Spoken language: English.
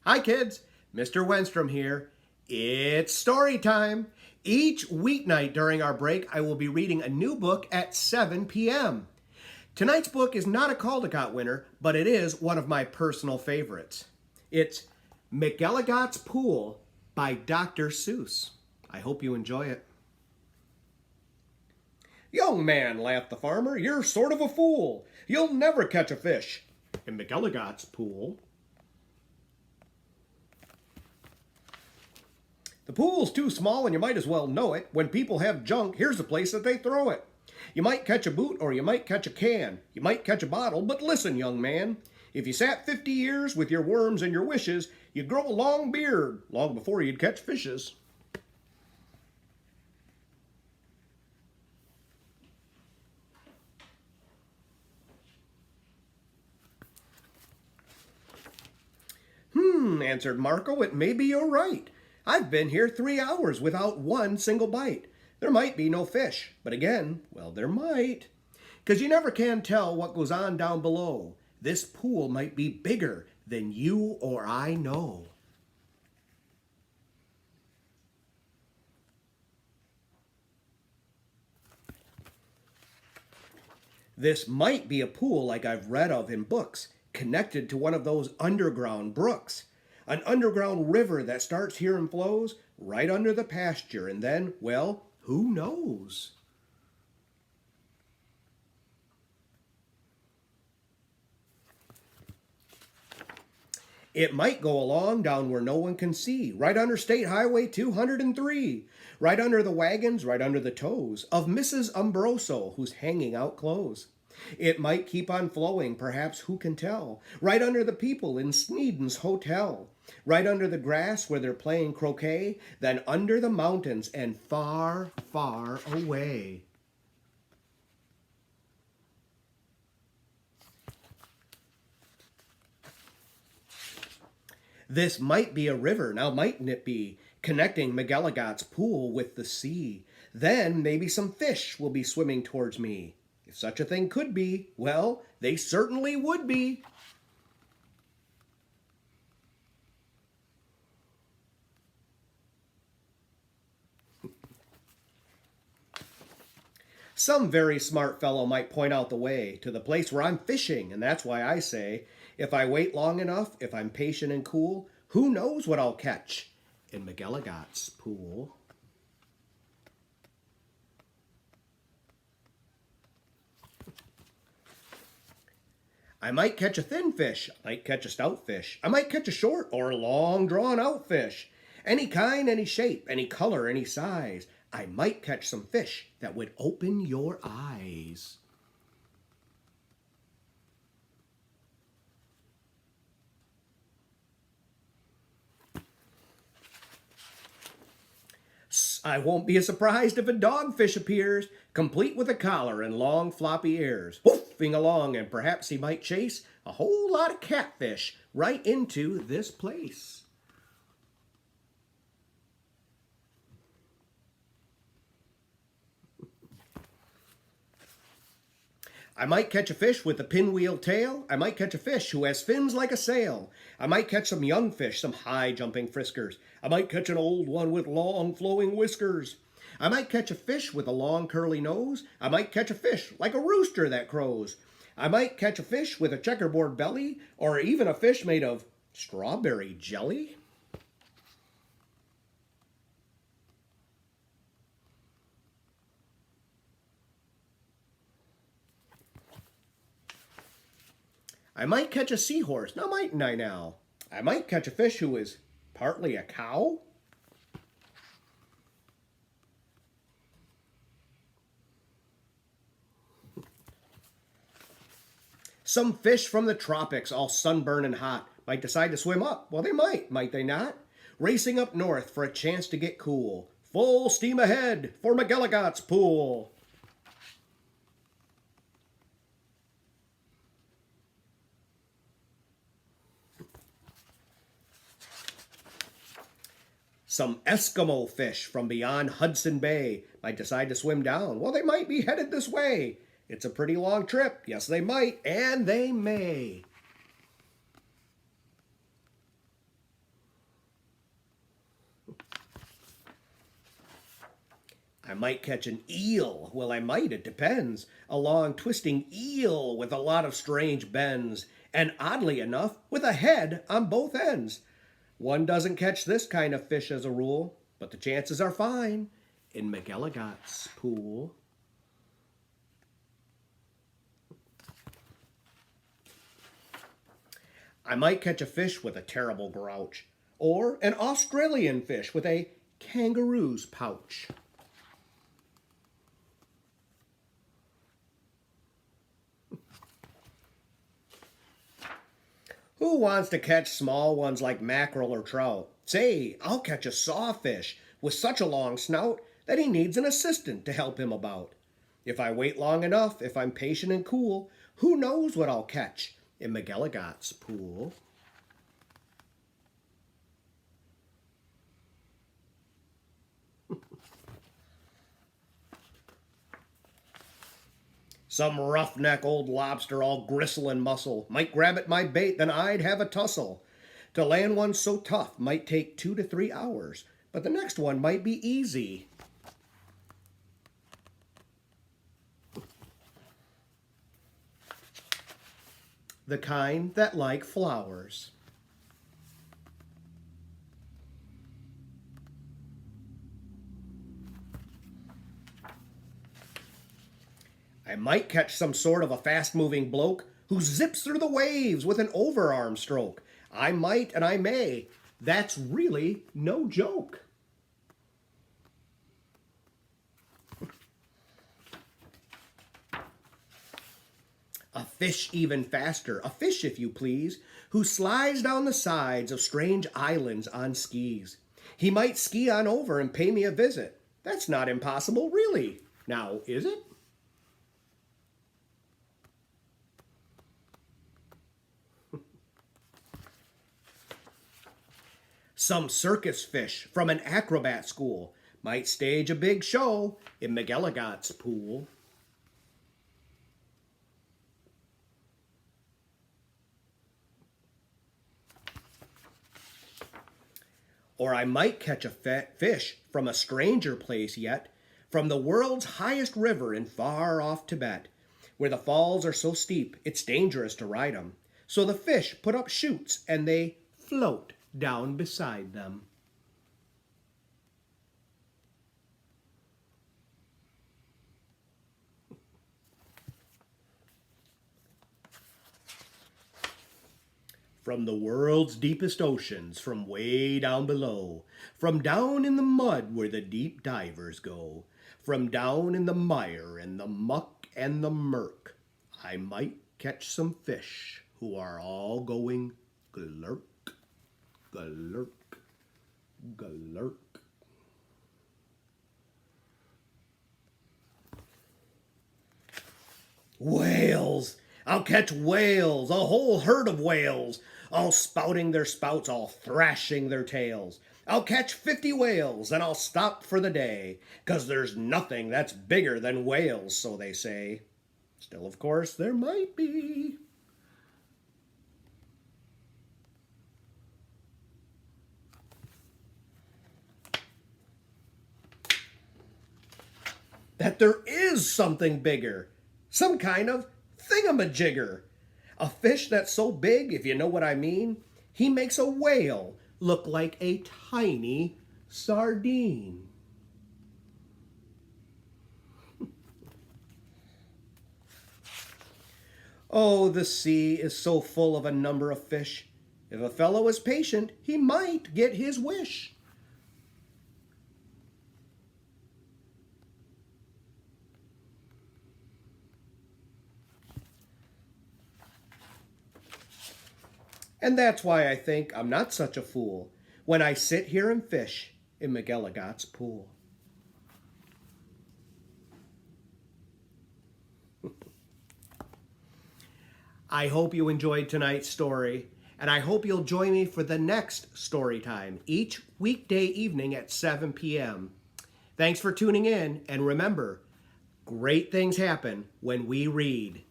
Hi kids, Mr. Wenstrom here. It's story time. Each weeknight during our break, I will be reading a new book at 7 p.m. Tonight's book is not a Caldecott winner, but it is one of my personal favorites. It's McEllifot's Pool by Dr. Seuss. I hope you enjoy it. "Young man," laughed the farmer, "you're sort of a fool. You'll never catch a fish in McEllifot's pool." "The pool's too small and you might as well know it. When people have junk, here's the place that they throw it. You might catch a boot or you might catch a can. You might catch a bottle, but listen, young man. If you sat 50 years with your worms and your wishes, you'd grow a long beard long before you'd catch fishes." Answered Marco, "it may be you're right. I've been here 3 hours without one single bite. There might be no fish, but again, well, there might. 'Cause you never can tell what goes on down below. This pool might be bigger than you or I know." This might be a pool like I've read of in books, connected to one of those underground brooks. An underground river that starts here and flows right under the pasture, and then, well, who knows? It might go along down where no one can see, right under State Highway 203, right under the wagons, right under the toes of Mrs. Umbroso, who's hanging out clothes. It might keep on flowing, perhaps who can tell, right under the people in Sneeden's Hotel, right under the grass where they're playing croquet, then under the mountains and far, far away. This might be a river, now mightn't it be, connecting McEllifot's pool with the sea. Then maybe some fish will be swimming towards me. If such a thing could be, well, they certainly would be. Some very smart fellow might point out the way to the place where I'm fishing, and that's why I say, if I wait long enough, if I'm patient and cool, who knows what I'll catch in McEllifot's pool. I might catch a thin fish, I might catch a stout fish, I might catch a short or long drawn out fish. Any kind, any shape, any color, any size. I might catch some fish that would open your eyes. I won't be surprised if a dogfish appears, complete with a collar and long floppy ears, woofing along, and perhaps he might chase a whole lot of catfish right into this place. I might catch a fish with a pinwheel tail. I might catch a fish who has fins like a sail. I might catch some young fish, some high-jumping friskers. I might catch an old one with long flowing whiskers. I might catch a fish with a long curly nose. I might catch a fish like a rooster that crows. I might catch a fish with a checkerboard belly, or even a fish made of strawberry jelly. I might catch a seahorse, now mightn't I now? I might catch a fish who is partly a cow. Some fish from the tropics, all sunburned and hot, might decide to swim up. Well, they might they not? Racing up north for a chance to get cool. Full steam ahead for McEllifot's pool. Some Eskimo fish from beyond Hudson Bay might decide to swim down. Well, they might be headed this way. It's a pretty long trip. Yes, they might, and they may. might catch an eel. Well, I might, it depends. A long twisting eel with a lot of strange bends, and oddly enough, with a head on both ends. One doesn't catch this kind of fish as a rule, but the chances are fine in McEllifot's pool. I might catch a fish with a terrible grouch, or an Australian fish with a kangaroo's pouch. Who wants to catch small ones like mackerel or trout? Say, I'll catch a sawfish with such a long snout that he needs an assistant to help him about. If I wait long enough, if I'm patient and cool, who knows what I'll catch in McEllifot's pool? Some roughneck old lobster, all gristle and muscle, might grab at my bait, then I'd have a tussle. To land one so tough might take 2 to 3 hours, but the next one might be easy. The kind that like flowers. I might catch some sort of a fast-moving bloke who zips through the waves with an overarm stroke. I might and I may. That's really no joke. A fish even faster, a fish if you please, who slides down the sides of strange islands on skis. He might ski on over and pay me a visit. That's not impossible, really. Now, is it? Some circus fish from an acrobat school might stage a big show in McEllifot's pool. Or I might catch a fish from a stranger place yet, from the world's highest river in far-off Tibet, where the falls are so steep it's dangerous to ride 'em. So the fish put up chutes and they float down beside them. From the world's deepest oceans, from way down below, from down in the mud where the deep divers go, from down in the mire and the muck and the murk, I might catch some fish who are all going glurk, glurk, glurk. Whales! I'll catch whales, a whole herd of whales, all spouting their spouts, all thrashing their tails. I'll catch 50 whales, and I'll stop for the day, 'cause there's nothing that's bigger than whales, so they say. Still, of course, there might be. That there is something bigger, some kind of thingamajigger. A fish that's so big, if you know what I mean, he makes a whale look like a tiny sardine. Oh, the sea is so full of a number of fish. If a fellow is patient, he might get his wish. And that's why I think I'm not such a fool when I sit here and fish in McEllifot's pool. I hope you enjoyed tonight's story, and I hope you'll join me for the next story time each weekday evening at 7 p.m. Thanks for tuning in, and remember, great things happen when we read.